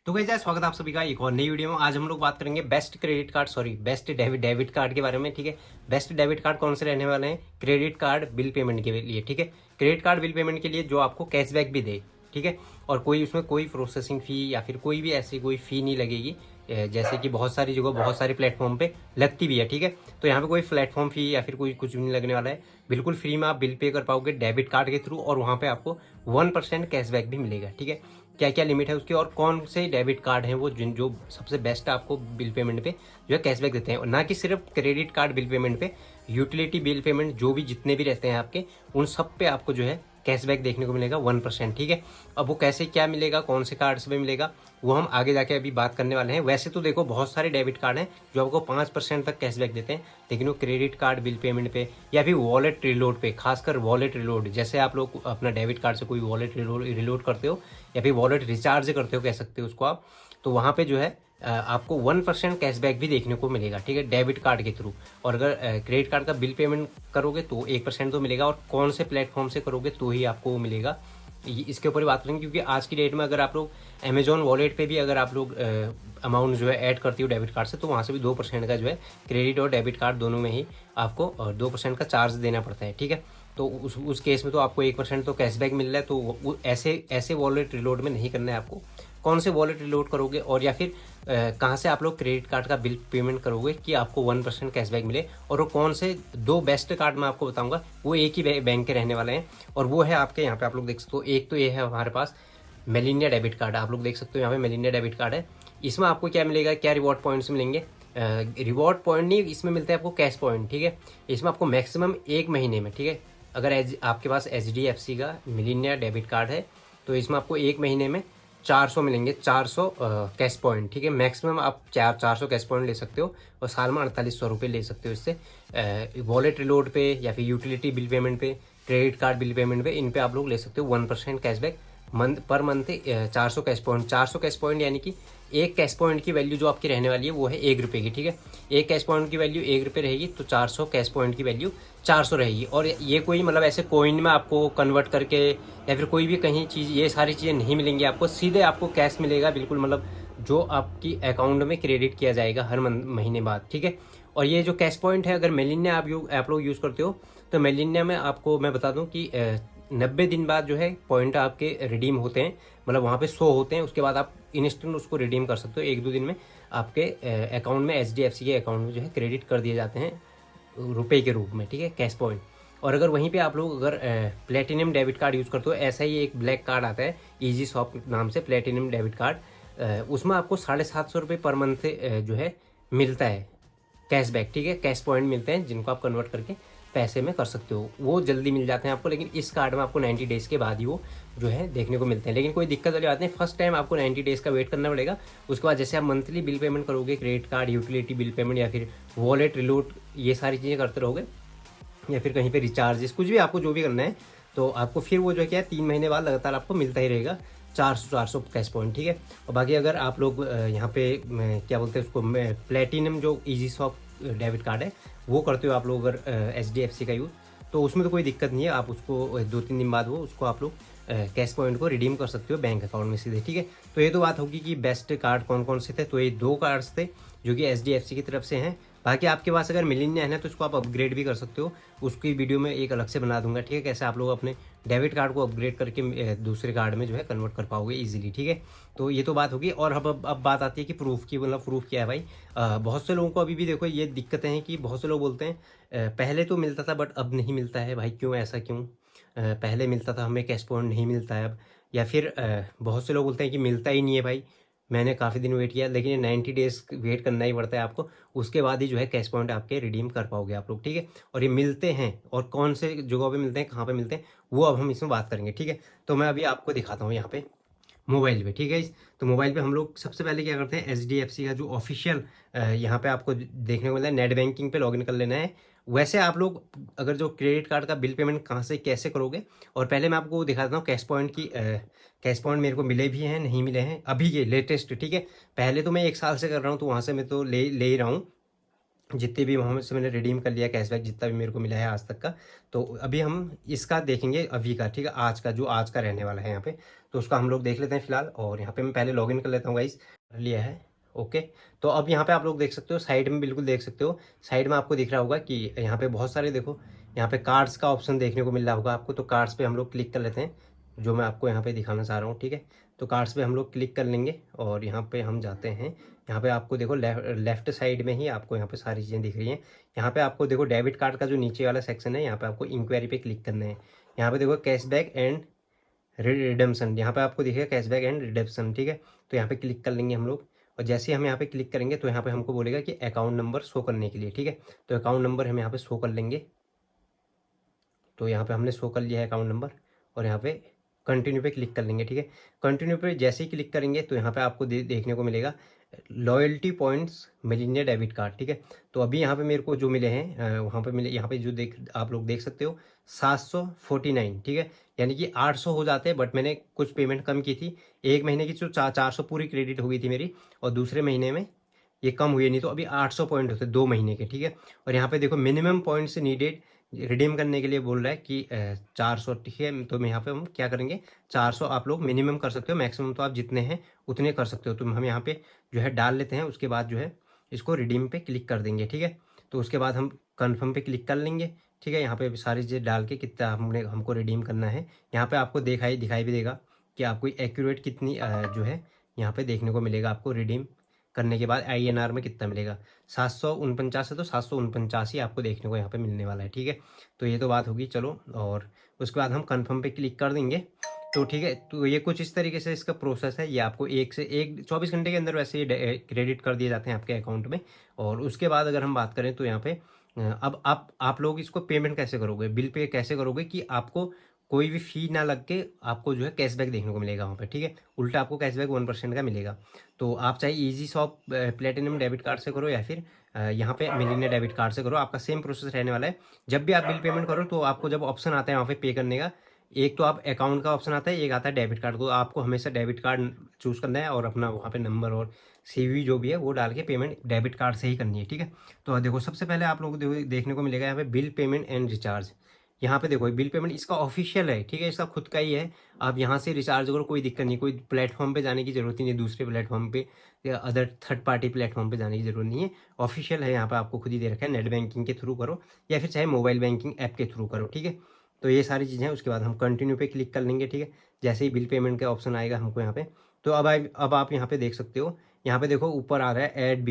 तो गाइस स्वागत है आप सभी का एक और नई वीडियो में। आज हम लोग बात करेंगे बेस्ट डेबिट कार्ड के बारे में। ठीक है, बेस्ट डेबिट कार्ड कौन से रहने वाले हैं क्रेडिट कार्ड बिल पेमेंट के लिए। ठीक है, क्रेडिट कार्ड बिल पेमेंट के लिए जो आपको कैशबैक भी दे। ठीक है, और कोई उसमें कोई प्रोसेसिंग फी या फिर कोई भी ऐसी कोई फी नहीं लगेगी, जैसे कि बहुत सारी जगह बहुत सारे प्लेटफॉर्म पे लगती भी है। ठीक है, तो यहाँ पे कोई प्लेटफॉर्म फी या फिर कोई कुछ भी नहीं लगने वाला है। बिल्कुल फ्री में आप बिल पे कर पाओगे डेबिट कार्ड के थ्रू, और वहाँ पे आपको 1% कैशबैक भी मिलेगा। ठीक है, क्या क्या लिमिट है उसकी और कौन से डेबिट कार्ड हैं वो जिन जो सबसे बेस्ट आपको बिल पेमेंट पे जो है कैशबैक देते हैं। और ना कि सिर्फ क्रेडिट कार्ड बिल पेमेंट पे, यूटिलिटी बिल पेमेंट जो भी जितने भी रहते हैं आपके, उन सब पे आपको जो है कैशबैक देखने को मिलेगा 1%। ठीक है, अब वो कैसे क्या मिलेगा, कौन से कार्ड से मिलेगा, वो हम आगे जाके अभी बात करने वाले हैं। वैसे तो देखो बहुत सारे डेबिट कार्ड हैं जो आपको 5% तक कैशबैक देते हैं, लेकिन वो क्रेडिट कार्ड बिल पेमेंट पे या फिर वॉलेट रिलोड पे, खासकर वॉलेट रिलोड, जैसे आप लोग अपना डेबिट कार्ड से कोई वॉलेट रिलोड करते हो या फिर वॉलेट रिचार्ज करते हो, कह सकते हो उसको आप, तो वहाँ पे जो है आपको 1% कैशबैक भी देखने को मिलेगा। ठीक है, डेबिट कार्ड के थ्रू। और अगर क्रेडिट कार्ड का बिल पेमेंट करोगे तो 1% तो मिलेगा, और कौन से प्लेटफॉर्म से करोगे तो ही आपको वो मिलेगा, इसके ऊपर ही बात करेंगे। क्योंकि आज की डेट में अगर आप लोग अमेजॉन वॉलेट पे भी अगर आप लोग अमाउंट जो है ऐड करती हो डेबिट कार्ड से, तो वहाँ से भी 2% का जो है क्रेडिट और डेबिट कार्ड दोनों में ही आपको 2% का चार्ज देना पड़ता है। ठीक है, तो उस केस में तो आपको 1% तो कैशबैक मिल रहा है। तो ऐसे ऐसे वॉलेट रिलोड में नहीं करना है आपको। कौन से वॉलेट रिलोड करोगे और या फिर कहाँ से आप लोग क्रेडिट कार्ड का बिल पेमेंट करोगे कि आपको 1% कैशबैक मिले, और वो कौन से दो बेस्ट कार्ड मैं आपको बताऊंगा, वो एक ही बैंक के रहने वाले हैं। और वो है आपके यहाँ पे आप लोग देख सकते हो, एक तो ये है हमारे पास मेलिनिया डेबिट कार्ड। आप लोग देख सकते हो यहाँ पे मेलिनिया डेबिट कार्ड है। इसमें आपको क्या मिलेगा, क्या रिवॉर्ड पॉइंट्स मिलेंगे, रिवॉर्ड पॉइंट नहीं, इसमें मिलता है आपको कैश पॉइंट। ठीक है, इसमें आपको मैक्सिमम 1 महीने में, ठीक है, अगर आपके पास HDFC का मिलीनियर डेबिट कार्ड है तो इसमें आपको 1 महीने में 400 मिलेंगे, 400 कैश पॉइंट। ठीक है, मैक्सिमम आप 400 कैश पॉइंट ले सकते हो, और साल में 4800 रुपये ले सकते हो इससे। वॉलेट रिलोड पे या फिर यूटिलिटी बिल पेमेंट पे, क्रेडिट कार्ड बिल पेमेंट पे, इन पे आप लोग ले सकते हो 1% cashback per month. 400 cash point यानी कि एक कैश पॉइंट की वैल्यू जो आपकी रहने वाली है वो है 1 रुपये की। ठीक है, एक कैश पॉइंट की वैल्यू 1 रुपये रहेगी, तो 400 कैश पॉइंट की वैल्यू 400 रहेगी। और ये कोई मतलब ऐसे कोइन में आपको कन्वर्ट करके या फिर कोई भी कहीं चीज़, ये सारी चीज़ें नहीं मिलेंगी आपको, सीधे आपको कैश मिलेगा बिल्कुल, मतलब जो आपकी अकाउंट में क्रेडिट किया जाएगा हर महीने बाद। ठीक है, और ये जो कैश पॉइंट है, अगर मेलिनिया आप लोग यूज़ करते हो, तो मेलिनिया में आपको मैं बता दूं कि 90 दिन बाद जो है पॉइंट आपके रिडीम होते हैं, मतलब वहाँ पे शो होते हैं। उसके बाद आप इंस्टेंट उसको रिडीम कर सकते हो, 1-2 दिन में आपके अकाउंट में, HDFC के अकाउंट में जो है क्रेडिट कर दिए जाते हैं रुपए के रूप में। ठीक है, कैश पॉइंट। और अगर वहीं पे आप लोग अगर प्लेटिनम डेबिट कार्ड यूज़ करते हो, ऐसा ही एक ब्लैक कार्ड आता है ईजी शॉप नाम से, प्लेटिनम डेबिट कार्ड, उसमें आपको 750 रुपये पर मंथ जो है मिलता है कैशबैक। ठीक है, कैश पॉइंट मिलते हैं जिनको आप कन्वर्ट करके पैसे में कर सकते हो, वो जल्दी मिल जाते हैं आपको। लेकिन इस कार्ड में आपको 90 डेज़ के बाद ही वो जो है देखने को मिलते हैं। लेकिन कोई दिक्कत वाली बात नहीं, फर्स्ट टाइम आपको 90 डेज़ का वेट करना पड़ेगा। उसके बाद जैसे आप मंथली बिल पेमेंट करोगे, credit card, utility bill payment या फिर वॉलेट रिलोड, ये सारी चीज़ें करते रहोगे, या फिर कहीं पे रिचार्जेस, कुछ भी आपको जो भी करना है, तो आपको फिर वो जो है क्या है 3 महीने बाद लगातार आपको मिलता ही रहेगा 400 कैश पॉइंट। ठीक है, और बाकी अगर आप लोग यहाँ पे क्या बोलते हैं उसको, प्लेटिनम जो ईजी शॉप डेबिट कार्ड है वो करते हो आप लोग अगर HDFC का यूज़, तो उसमें तो कोई दिक्कत नहीं है। आप उसको 2-3 दिन बाद वो उसको आप लोग कैश पॉइंट को रिडीम कर सकते हो बैंक अकाउंट में सीधे। ठीक है, तो ये तो बात होगी कि बेस्ट कार्ड कौन कौन से थे। तो ये 2 कार्ड्स थे जो कि HDFC की तरफ से हैं। बाकी आपके पास अगर मिलिनिया है ना, तो उसको आप अपग्रेड भी कर सकते हो, उसकी वीडियो में एक अलग से बना दूंगा। ठीक है, कैसे आप लोग अपने डेबिट कार्ड को अपग्रेड करके दूसरे कार्ड में जो है कन्वर्ट कर पाओगे इजीली। ठीक है, तो ये तो बात होगी। और अब बात आती है कि प्रूफ की, मतलब प्रूफ क्या है भाई। बहुत से लोगों को अभी भी देखो ये दिक्कतें हैं कि बहुत से लोग बोलते हैं पहले तो मिलता था बट अब नहीं मिलता है भाई, क्यों, ऐसा क्यों, पहले मिलता था हमें कैश पॉइंट नहीं मिलता है अब। या फिर बहुत से लोग बोलते हैं कि मिलता ही नहीं है भाई, मैंने काफ़ी दिन वेट किया, लेकिन 90 डेज़ वेट करना ही पड़ता है आपको, उसके बाद ही जो है कैश पॉइंट आपके रिडीम कर पाओगे आप लोग। ठीक है, और ये मिलते हैं, और कौन से जगहों पे मिलते हैं, कहाँ पे मिलते हैं, वो अब हम इसमें बात करेंगे। ठीक है, तो मैं अभी आपको दिखाता हूँ यहाँ पे मोबाइल पे। ठीक है, तो मोबाइल पे हम लोग सबसे पहले क्या करते हैं, HDFC का जो ऑफिशियल यहाँ पे आपको देखने को मिलता है, नेट बैंकिंग पे लॉगिन कर लेना है। वैसे आप लोग अगर जो क्रेडिट कार्ड का बिल पेमेंट कहाँ से कैसे करोगे, और पहले मैं आपको दिखा देता हूँ कैश पॉइंट की। कैश पॉइंट मेरे को मिले भी हैं, नहीं मिले हैं अभी ये लेटेस्ट। ठीक है, पहले तो मैं 1 साल से कर रहा हूँ, तो वहाँ से मैं तो ले ही रहा हूँ, जितने भी वहाँ से मैंने रिडीम कर लिया कैशबैक, जितना भी मेरे को मिला है आज तक का। तो अभी हम इसका देखेंगे अभी का, ठीक है, आज का जो आज का रहने वाला है यहाँ पे। तो उसका हम लोग देख लेते हैं फिलहाल। और यहाँ पे मैं पहले लॉगिन कर लेता हूँ गाइस। कर लिया है, ओके। तो अब यहाँ पे आप लोग देख सकते हो, साइड में बिल्कुल देख सकते हो, साइड में आपको दिख रहा होगा कि यहाँ पे बहुत सारे देखो, यहाँ पे कार्ड्स का ऑप्शन देखने को मिल रहा होगा आपको। तो कार्ड्स पे हम लोग क्लिक कर लेते हैं, जो मैं आपको यहाँ पे दिखाना चाह रहा हूँ, ठीक है। तो कार्ड्स पे हम लोग क्लिक कर लेंगे और यहाँ पे हम जाते हैं। यहाँ पे आपको देखो लेफ्ट साइड में ही आपको यहाँ पे सारी चीज़ें दिख रही हैं। यहाँ पे आपको देखो डेबिट कार्ड का जो नीचे वाला सेक्शन है, यहाँ पे आपको इंक्वायरी पे क्लिक करना है। यहाँ पे देखो कैशबैक एंड रिडेम्पशन, यहाँ पे आपको दिखेगा कैशबैक एंड रिडेम्पशन, ठीक है। तो यहाँ पे क्लिक कर लेंगे हम लोग। और जैसे ही हम यहाँ पे क्लिक करेंगे तो यहाँ पे हमको बोलेगा कि अकाउंट नंबर शो करने के लिए, ठीक है। तो अकाउंट नंबर हम यहाँ पे शो कर लेंगे। तो यहाँ पे हमने शो कर लिया है अकाउंट नंबर। और यहाँ पे कंटिन्यू पे क्लिक कर लेंगे, ठीक है। कंटिन्यू पे जैसे ही क्लिक करेंगे तो यहाँ पे आपको देखने को मिलेगा loyalty points Millionaire debit card, ठीक है। तो अभी यहाँ पे मेरे को जो मिले हैं वहाँ पे मिले, यहाँ पे जो आप लोग देख सकते हो 749, ठीक है। यानी कि 800 हो जाते हैं, बट मैंने कुछ पेमेंट कम की थी। एक महीने की जो 400 पूरी क्रेडिट हो गई थी मेरी, और दूसरे महीने में ये कम हुए, नहीं तो अभी 800 पॉइंट होते 2 महीने के, ठीक है। और यहाँ पे देखो मिनिमम पॉइंट्स नीडेड रिडीम करने के लिए बोल रहा है कि 400, ठीक है। तो मैं यहाँ पे हम क्या करेंगे, 400 आप लोग मिनिमम कर सकते हो, मैक्सिमम तो आप जितने हैं उतने कर सकते हो। तो हम यहाँ पे जो है डाल लेते हैं, उसके बाद जो है इसको रिडीम पे क्लिक कर देंगे, ठीक है। तो उसके बाद हम कन्फर्म पे क्लिक कर लेंगे, ठीक है। यहाँ पे सारी चीज़ें डाल के कितना हमको रिडीम करना है, यहाँ पे आपको दिखाई भी देगा कि आपको एक्यूरेट कितनी जो है यहाँ पे देखने को मिलेगा आपको रिडीम करने के बाद INR में कितना मिलेगा। 749 है, तो 749 ही आपको देखने को यहाँ पे मिलने वाला है, ठीक है। तो ये तो बात होगी, चलो। और उसके बाद हम कंफर्म पे क्लिक कर देंगे, तो ठीक है। तो ये कुछ इस तरीके से इसका प्रोसेस है। ये आपको 24 घंटे के अंदर वैसे ये क्रेडिट कर दिए जाते हैं आपके अकाउंट में। और उसके बाद अगर हम बात करें तो यहाँ पे अब आप लोग इसको पेमेंट कैसे करोगे, बिल पे कैसे करोगे कि आपको कोई भी फी ना लग के आपको जो है कैशबैक देखने को मिलेगा वहाँ पे, ठीक है। उल्टा आपको कैशबैक 1% का मिलेगा। तो आप चाहे easy shop platinum debit card से करो या फिर यहाँ पे मिलीनियर डेबिट कार्ड से करो, आपका सेम प्रोसेस रहने वाला है। जब भी आप बिल पेमेंट करो तो आपको जब ऑप्शन आता है वहाँ पे पे करने का, एक तो आप अकाउंट का ऑप्शन आता है, एक आता है डेबिट कार्ड। तो आपको हमेशा डेबिट कार्ड चूज़ करना है और अपना वहाँ पे नंबर और CVV जो भी है वो डाल के पेमेंट डेबिट कार्ड से ही करनी है, ठीक है। तो देखो सबसे पहले आप लोगों को देखने को मिलेगा यहाँ पे बिल पेमेंट एंड रिचार्ज। यहाँ पे देखो बिल पेमेंट इसका ऑफिशियल है, ठीक है, इसका खुद का ही है। आप यहाँ से रिचार्ज करो, कोई दिक्कत नहीं, कोई प्लेटफॉर्म पे जाने की जरूरत ही नहीं, दूसरे प्लेटफॉर्म पे या अदर थर्ड पार्टी प्लेटफॉर्म पे जाने की जरूरत नहीं है। ऑफिशियल है, यहाँ पे आपको खुद ही दे रखा है। नेट बैंकिंग के थ्रू करो या फिर चाहे मोबाइल बैंकिंग ऐप के थ्रू करो, ठीक है। तो ये सारी चीज़ें हैं। उसके बाद हम कंटिन्यू पे क्लिक कर लेंगे, ठीक है। जैसे ही बिल पेमेंट का ऑप्शन आएगा हमको यहाँ पे, तो अब आप यहाँ पे देख सकते हो, यहाँ पे देखो ऊपर आ रहा है ऐड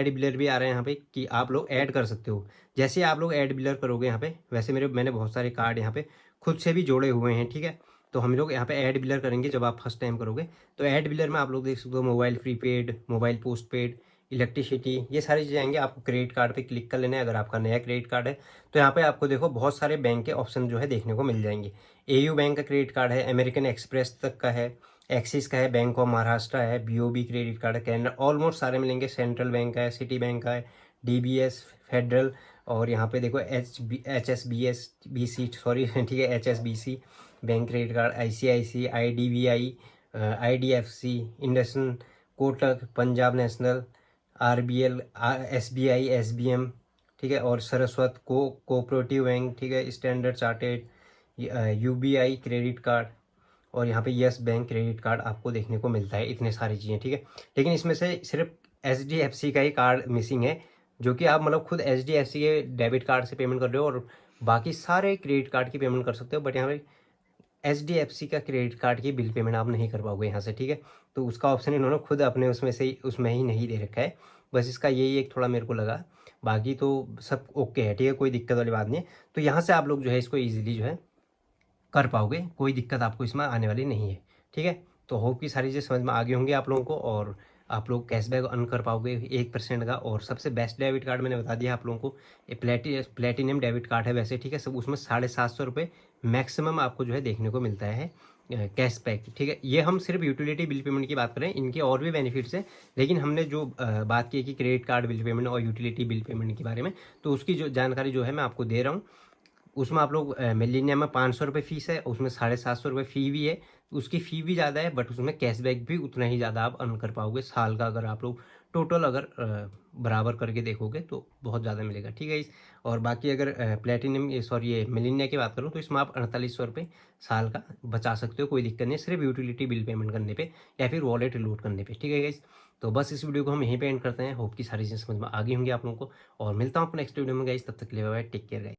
बिलर भी आ रहा है यहाँ पे कि आप लोग ऐड कर सकते हो। जैसे ही आप लोग ऐड बिलर करोगे यहाँ पे, वैसे मैंने बहुत सारे कार्ड यहाँ पे खुद से भी जोड़े हुए हैं, ठीक है। तो हम लोग यहाँ पे ऐड बिलर करेंगे जब आप फर्स्ट टाइम करोगे। तो ऐड बिलर में आप लोग देख सकते हो mobile prepaid, mobile post paid, electricity, ये सारी चीज़ें आएंगे। आपको क्रेडिट कार्ड पे क्लिक कर लेना है अगर आपका नया क्रेडिट कार्ड है। तो यहाँ पे आपको देखो बहुत सारे बैंक के ऑप्शन जो है देखने को मिल जाएंगे। AU बैंक का क्रेडिट कार्ड है, अमेरिकन एक्सप्रेस तक का है, एक्सिस का है, बैंक ऑफ महाराष्ट्र है, BOB क्रेडिट कार्ड है, कैनरा, ऑलमोस्ट सारे मिलेंगे। सेंट्रल बैंक का है, सिटी बैंक का है, DBS, फेडरल, और यहाँ पे देखो HSBC, सॉरी ठीक है, HSBC bank credit card, ICICI, IDBI, IDFC, IndusInd, Kotak, Punjab national, RBL, SBI, SBM, ठीक है, और सरस्वत कोऑपरेटिव बैंक, ठीक है, standard chartered, UBI credit card, और यहाँ पे यस बैंक क्रेडिट कार्ड आपको देखने को मिलता है। इतने सारी चीज़ें, ठीक है। लेकिन इसमें से सिर्फ HDFC का ही कार्ड मिसिंग है, जो कि आप मतलब खुद HDFC के डेबिट कार्ड से पेमेंट कर रहे हो और बाकी सारे क्रेडिट कार्ड की पेमेंट कर सकते हो। बट यहाँ पे HDFC का क्रेडिट कार्ड की बिल पेमेंट आप नहीं कर पाओगे यहाँ से, ठीक है। तो उसका ऑप्शन इन्होंने खुद अपने उसमें ही नहीं दे रखा है। बस इसका यही एक थोड़ा मेरे को लगा, बाकी तो सब ओके है, ठीक है, कोई दिक्कत वाली बात नहीं है। तो यहाँ से आप लोग जो है इसको ईजिली जो है कर पाओगे, कोई दिक्कत आपको इसमें आने वाली नहीं है, ठीक है। तो होप कि सारी चीज़ें समझ में आ गई होंगी आप लोगों को, और आप लोग कैशबैक अर्न कर पाओगे 1% का। और सबसे बेस्ट डेबिट कार्ड मैंने बता दिया आप लोगों को, ये प्लेटिनम डेबिट कार्ड है वैसे, ठीक है। सब उसमें 750 रुपये मैक्सिमम आपको जो है देखने को मिलता है कैशबैक, ठीक है। ये हम सिर्फ यूटिलिटी बिल पेमेंट की बात करें, इनके और भी बेनिफिट्स हैं, लेकिन हमने जो बात की है कि क्रेडिट कार्ड बिल पेमेंट और यूटिलिटी बिल पेमेंट के बारे में, तो उसकी जो जानकारी जो है मैं आपको दे रहा हूँ। उसमें आप लोग मिलेनियम में 500 रुपये फ़ीस है, उसमें 750 रुपये फ़ी भी है। उसकी फ़ी भी ज़्यादा है, बट उसमें कैशबैक भी उतना ही ज़्यादा आप अर्न कर पाओगे साल का, अगर आप लोग टोटल अगर बराबर करके देखोगे तो बहुत ज़्यादा मिलेगा, ठीक है। और बाकी अगर प्लेटिनम सॉरी ये मिलेनिया की बात करूँ तो इसमें आप 4800 रुपये साल का बचा सकते हो, कोई दिक्कत नहीं है, सिर्फ यूटिलिटी बिल पेमेंट करने पे या फिर वॉलेट लोड करने पे, ठीक है गाइस। तो बस इस वीडियो को हम यहीं पे एंड करते हैं। होप की सारी चीज़ समझ में आ गई होंगी आप लोगों को, और मिलता हूँ आपको नेक्स्ट वीडियो में गाइस। तब तक के लिए बाय, टेक केयर गाइस।